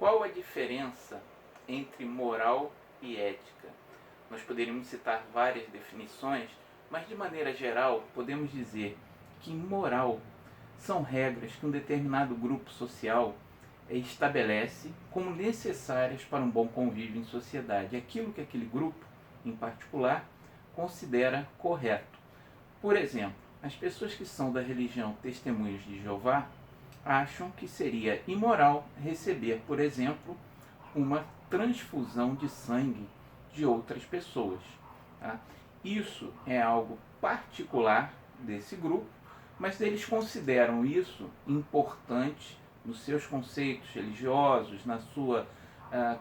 Qual a diferença entre moral e ética? Nós poderíamos citar várias definições, mas de maneira geral podemos dizer que moral são regras que um determinado grupo social estabelece como necessárias para um bom convívio em sociedade. Aquilo que aquele grupo, em particular, considera correto. Por exemplo, as pessoas que são da religião Testemunhas de Jeová acham que seria imoral receber, por exemplo, uma transfusão de sangue de outras pessoas. Tá? Isso é algo particular desse grupo, mas eles consideram isso importante nos seus conceitos religiosos, na sua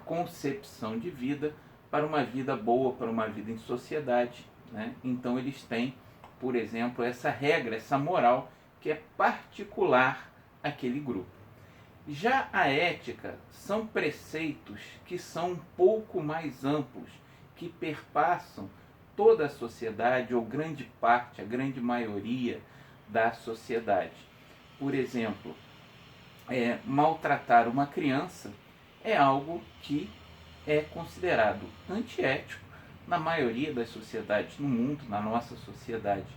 concepção de vida, para uma vida boa, para uma vida em sociedade. Né? Então eles têm, por exemplo, essa regra, essa moral que é particular àquele grupo. Já a ética são preceitos que são um pouco mais amplos, que perpassam toda a sociedade, ou grande parte, a grande maioria da sociedade. Por exemplo, maltratar uma criança é algo que é considerado antiético na maioria das sociedades no mundo, na nossa sociedade,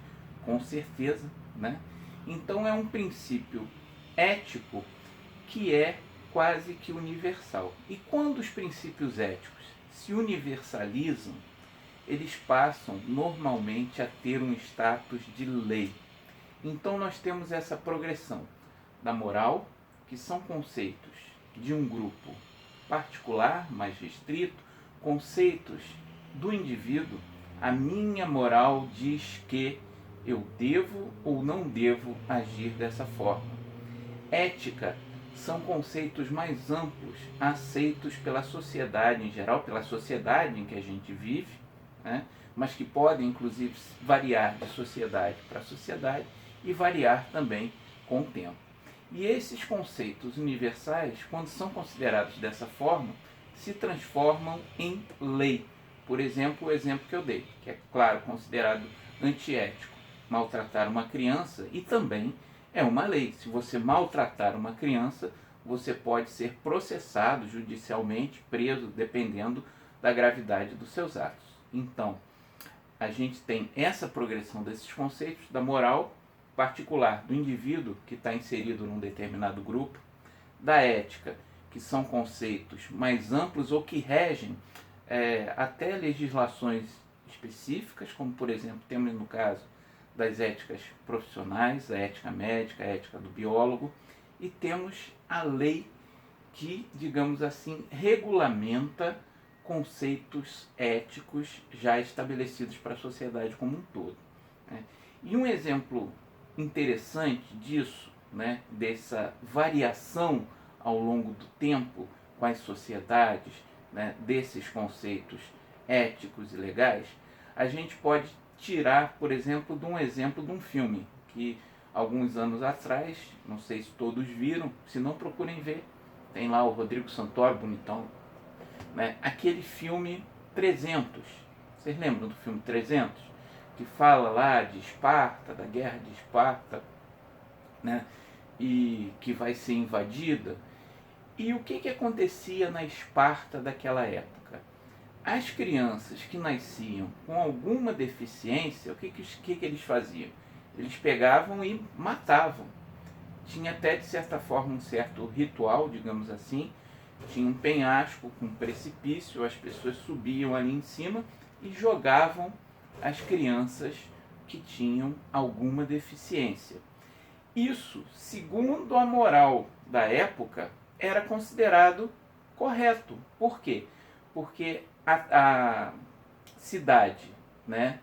com certeza. Né? Então é um princípio ético que é quase que universal. E quando os princípios éticos se universalizam, eles passam normalmente a ter um status de lei. Então nós temos essa progressão da moral, que são conceitos de um grupo particular, mais restrito, conceitos do indivíduo. A minha moral diz que eu devo ou não devo agir dessa forma. Ética são conceitos mais amplos, aceitos pela sociedade em geral, pela sociedade em que a gente vive, né? Mas que podem inclusive variar de sociedade para sociedade e variar também com o tempo. E esses conceitos universais, quando são considerados dessa forma, se transformam em lei. Por exemplo, o exemplo que eu dei, que é, claro, considerado antiético, maltratar uma criança, e também é uma lei. Se você maltratar uma criança, você pode ser processado judicialmente, preso, dependendo da gravidade dos seus atos. Então, a gente tem essa progressão desses conceitos da moral particular do indivíduo que está inserido num determinado grupo, da ética, que são conceitos mais amplos ou que regem até legislações específicas, como por exemplo temos no caso das éticas profissionais, a ética médica, a ética do biólogo, e temos a lei que, digamos assim, regulamenta conceitos éticos já estabelecidos para a sociedade como um todo. Né? E um exemplo interessante disso, né, dessa variação ao longo do tempo com as sociedades, né, desses conceitos éticos e legais, a gente pode tirar, por exemplo, de um filme que alguns anos atrás, não sei se todos viram, se não procurem ver, tem lá o Rodrigo Santoro, bonitão, né? Aquele filme 300, vocês lembram do filme 300? Que fala lá de Esparta, da guerra de Esparta, né? E que vai ser invadida. E o que acontecia na Esparta daquela época? As crianças que nasciam com alguma deficiência, o que eles faziam? Eles pegavam e matavam. Tinha até, de certa forma, um certo ritual, digamos assim. Tinha um penhasco com um precipício, as pessoas subiam ali em cima e jogavam as crianças que tinham alguma deficiência. Isso, segundo a moral da época, era considerado correto. Por quê? Porque a cidade, né,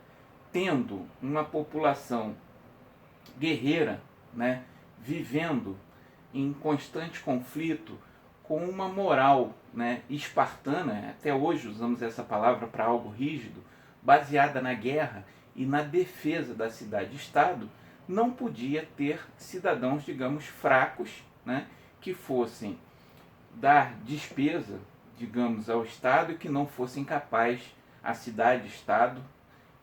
tendo uma população guerreira, né, vivendo em constante conflito, com uma moral, né, espartana, até hoje usamos essa palavra para algo rígido, baseada na guerra e na defesa da cidade-estado, não podia ter cidadãos, digamos, fracos, né, que fossem dar despesa, digamos, ao Estado e que não fossem capazes, a cidade-estado,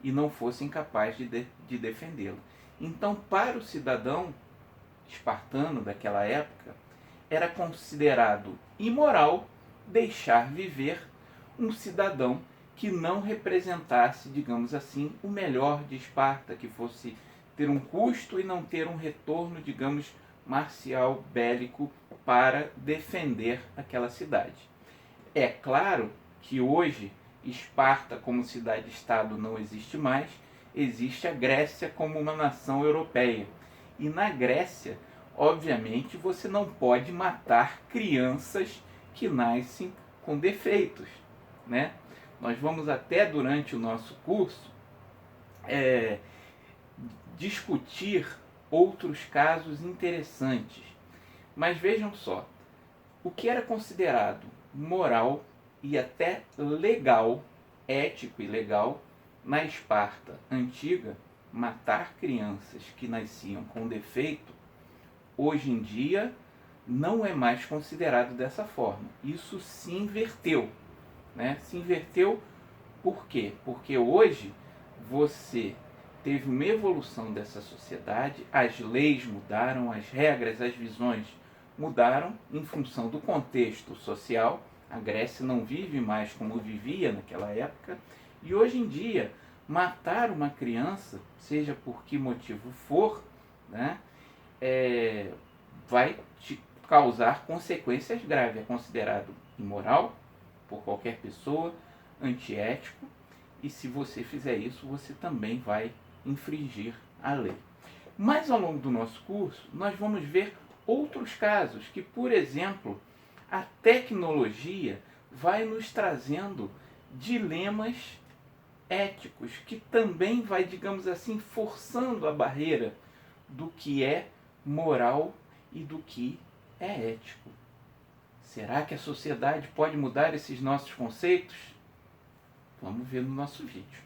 e não fossem capazes de defendê-la. Então, para o cidadão espartano daquela época, era considerado imoral deixar viver um cidadão que não representasse, digamos assim, o melhor de Esparta, que fosse ter um custo e não ter um retorno, digamos, marcial, bélico, para defender aquela cidade. É claro que hoje Esparta como cidade-estado não existe mais, existe a Grécia como uma nação europeia. E na Grécia, obviamente, você não pode matar crianças que nascem com defeitos, né? Nós vamos até durante o nosso curso discutir outros casos interessantes. Mas vejam só, o que era considerado moral e até legal, ético e legal, na Esparta antiga, matar crianças que nasciam com defeito, hoje em dia não é mais considerado dessa forma. Isso se inverteu. Né? Se inverteu por quê? Porque hoje você teve uma evolução dessa sociedade, as leis mudaram, as regras, as visões mudaram em função do contexto social. A Grécia não vive mais como vivia naquela época, e hoje em dia matar uma criança, seja por que motivo for, né, vai te causar consequências graves. É considerado imoral por qualquer pessoa, antiético, e se você fizer isso, você também vai infringir a lei. Mas ao longo do nosso curso, nós vamos ver outros casos que, por exemplo, a tecnologia vai nos trazendo dilemas éticos, que também vai, digamos assim, forçando a barreira do que é moral e do que é ético. Será que a sociedade pode mudar esses nossos conceitos? Vamos ver no nosso vídeo.